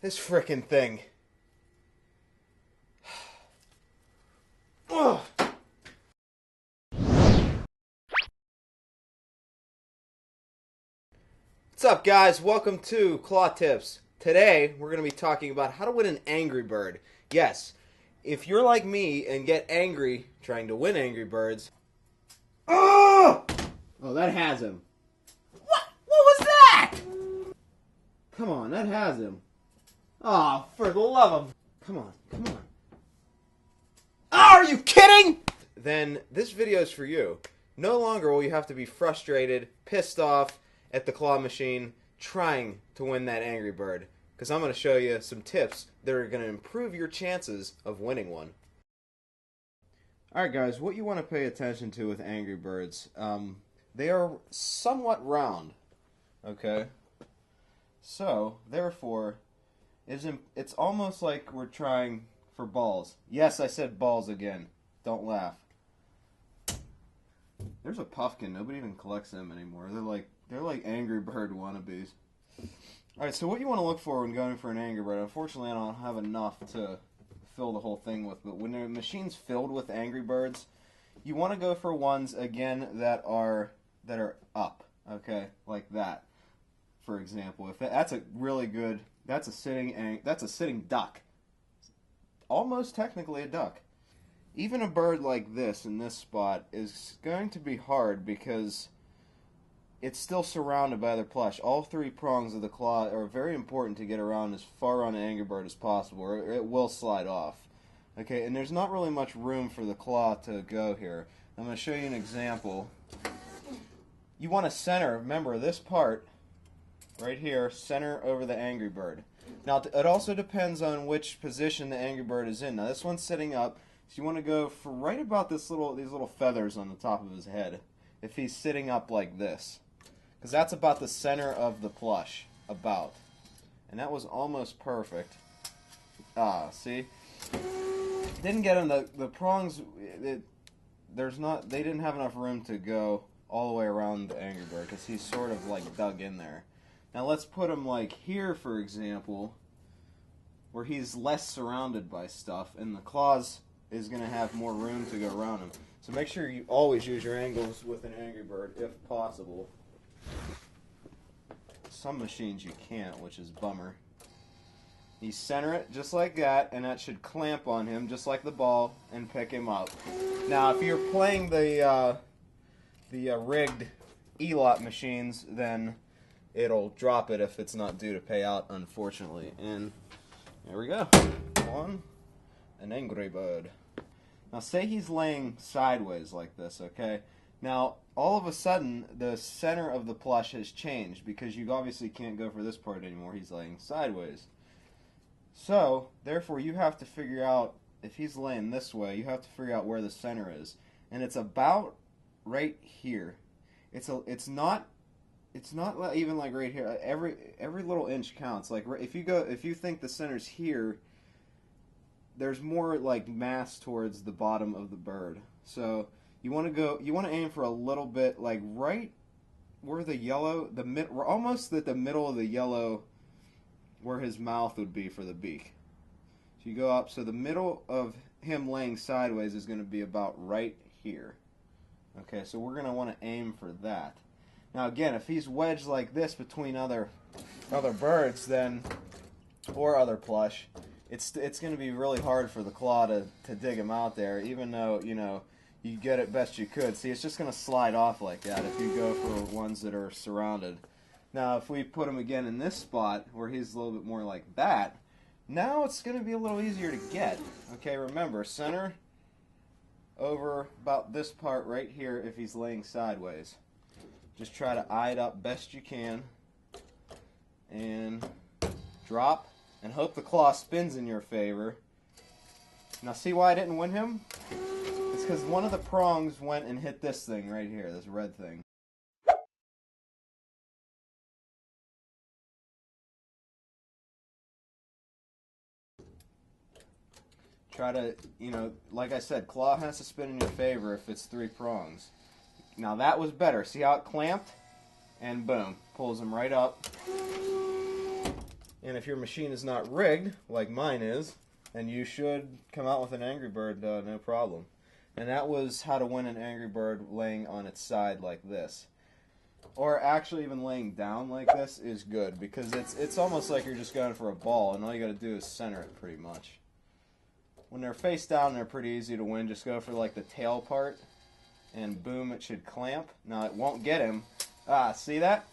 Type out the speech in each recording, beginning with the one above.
This frickin' thing. Ugh. What's up, guys? Welcome to Claw Tips. Today, we're going to be talking about how to win an Angry Bird. Yes, if you're like me and get angry trying to win Angry Birds... Oh, that has him. What was that? Come on, that has him. Oh, for the love of... Come on. Oh, are you kidding? Then this video is for you. No longer will you have to be frustrated, pissed off at the claw machine trying to win that Angry Bird. Because I'm going to show you some tips that are going to improve your chances of winning one. Alright guys, what you want to pay attention to with Angry Birds, they are somewhat round. Okay? So, therefore, it's almost like we're trying for balls. Yes, I said balls again. Don't laugh. There's a puffkin. Nobody even collects them anymore. They're like Angry Bird wannabes. Alright, so what you want to look for when going for an Angry Bird, unfortunately I don't have enough to fill the whole thing with, but when the machine's filled with Angry Birds, you want to go for ones, again, that are up. Okay? Like that. For example, if that's a really good, that's a sitting duck. Almost technically a duck. Even a bird like this in this spot is going to be hard because it's still surrounded by other plush. All three prongs of the claw are very important to get around as far on an Angry Bird as possible, or it will slide off. Okay, and there's not really much room for the claw to go here. I'm going to show you an example. You want to center, remember this part right here, center over the Angry Bird. Now it also depends on which position the Angry Bird is in. Now this one's sitting up, so you want to go for right about these little feathers on the top of his head. If he's sitting up like this, because that's about the center of the plush, about. And that was almost perfect. Ah, see? Didn't get him the prongs. They didn't have enough room to go all the way around the Angry Bird because he's sort of like dug in there. Now let's put him like here, for example, where he's less surrounded by stuff, and the claws is going to have more room to go around him. So make sure you always use your angles with an Angry Bird, if possible. Some machines you can't, which is bummer. You center it just like that, and that should clamp on him just like the ball and pick him up. Now, if you're playing the rigged E-lot machines, then it'll drop it if it's not due to payout, unfortunately. And there we go. One, an Angry Bird. Now say he's laying sideways like this, okay? Now, all of a sudden, the center of the plush has changed because you obviously can't go for this part anymore. He's laying sideways. So, therefore, you have to figure out, if he's laying this way, you have to figure out where the center is. And it's about right here. It's not even like right here. Every little inch counts. Like if you think the center's here, there's more like mass towards the bottom of the bird. So you want to aim for a little bit like right where the yellow, we're almost at the middle of the yellow where his mouth would be for the beak. So you go up, so the middle of him laying sideways is going to be about right here. Okay, so we're going to want to aim for that. Now again, if he's wedged like this between other birds, then, or other plush, it's going to be really hard for the claw to dig him out there, even though, you know, you get it best you could. See, it's just going to slide off like that if you go for ones that are surrounded. Now, if we put him again in this spot, where he's a little bit more like that, now it's going to be a little easier to get. Okay, remember, center over about this part right here if he's laying sideways. Just try to eye it up best you can, and drop, and hope the claw spins in your favor. Now see why I didn't win him? It's because one of the prongs went and hit this thing right here, this red thing. Try to, you know, like I said, claw has to spin in your favor if it's three prongs. Now that was better. See how it clamped? And boom, pulls him right up. And if your machine is not rigged, like mine is, then you should come out with an Angry Bird no problem. And that was how to win an Angry Bird laying on its side like this. Or actually even laying down like this is good, because it's almost like you're just going for a ball, and all you got to do is center it pretty much. When they're face down, they're pretty easy to win. Just go for like the tail part, and boom, it should clamp. Now it won't get him. Ah, see that?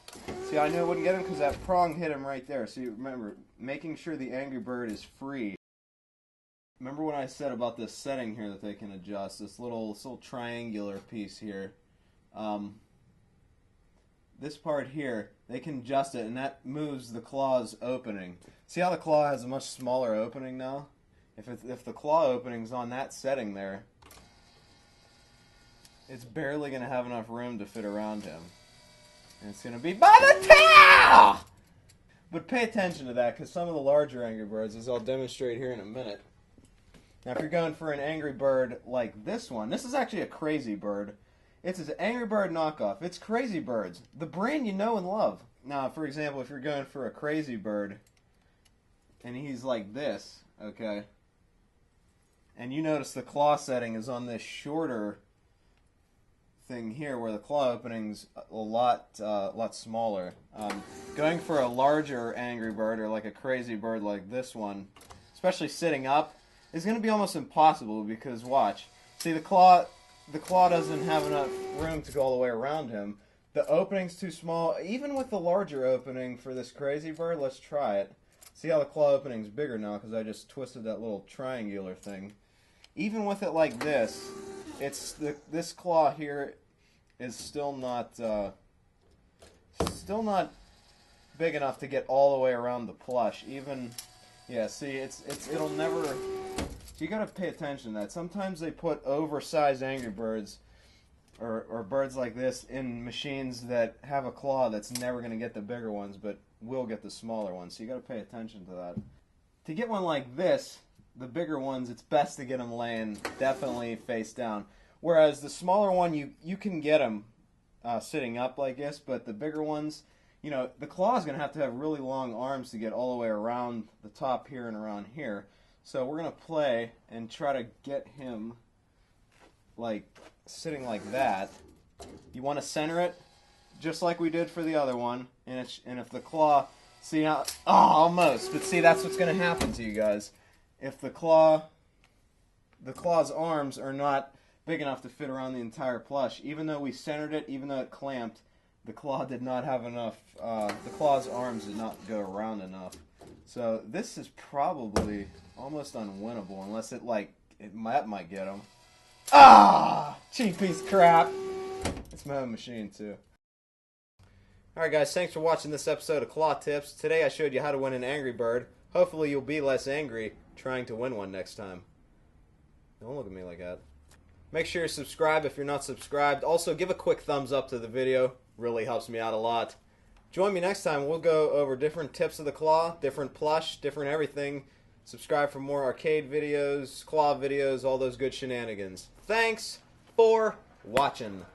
See, I knew it wouldn't get him because that prong hit him right there. So you remember, making sure the Angry Bird is free. Remember what I said about this setting here that they can adjust? This little triangular piece here. This part here, they can adjust it, and that moves the claw's opening. See how the claw has a much smaller opening now? If the claw opening's on that setting there, it's barely going to have enough room to fit around him. And it's going to be by the tail! But pay attention to that, because some of the larger Angry Birds, as I'll demonstrate here in a minute. Now, if you're going for an Angry Bird like this one, this is actually a Crazy Bird. It's an Angry Bird knockoff. It's Crazy Birds, the brand you know and love. Now, for example, if you're going for a Crazy Bird, and he's like this, okay, and you notice the claw setting is on this shorter thing here, where the claw opening's a lot smaller. Going for a larger Angry Bird, or like a Crazy Bird like this one, especially sitting up, is going to be almost impossible, because watch, see the claw doesn't have enough room to go all the way around him. The opening's too small. Even with the larger opening for this Crazy Bird, let's try it. See how the claw opening's bigger now because I just twisted that little triangular thing. Even with it like this, this claw here is still not big enough to get all the way around the plush. Even, yeah, see, it'll never. You gotta pay attention to that. Sometimes they put oversized Angry Birds or birds like this in machines that have a claw that's never gonna get the bigger ones, but will get the smaller ones. So you gotta pay attention to that. To get one like this, the bigger ones, it's best to get them laying definitely face down. Whereas the smaller one, you can get them sitting up like this, but the bigger ones, you know, the claw is gonna have to have really long arms to get all the way around the top here and around here. So we're going to play and try to get him like sitting like that. You want to center it just like we did for the other one. And if the claw, see how, oh, almost. But see, that's what's going to happen to you guys. If the claw's arms are not big enough to fit around the entire plush, even though we centered it, even though it clamped, the claw did not have enough, the claw's arms did not go around enough. So this is probably almost unwinnable unless that might get him. Ah! Cheap piece of crap. It's my own machine too. Alright guys, thanks for watching this episode of Claw Tips. Today I showed you how to win an Angry Bird. Hopefully you'll be less angry trying to win one next time. Don't look at me like that. Make sure you subscribe if you're not subscribed. Also, give a quick thumbs up to the video. Really helps me out a lot. Join me next time. We'll go over different tips of the claw, different plush, different everything. Subscribe for more arcade videos, claw videos, all those good shenanigans. Thanks for watching.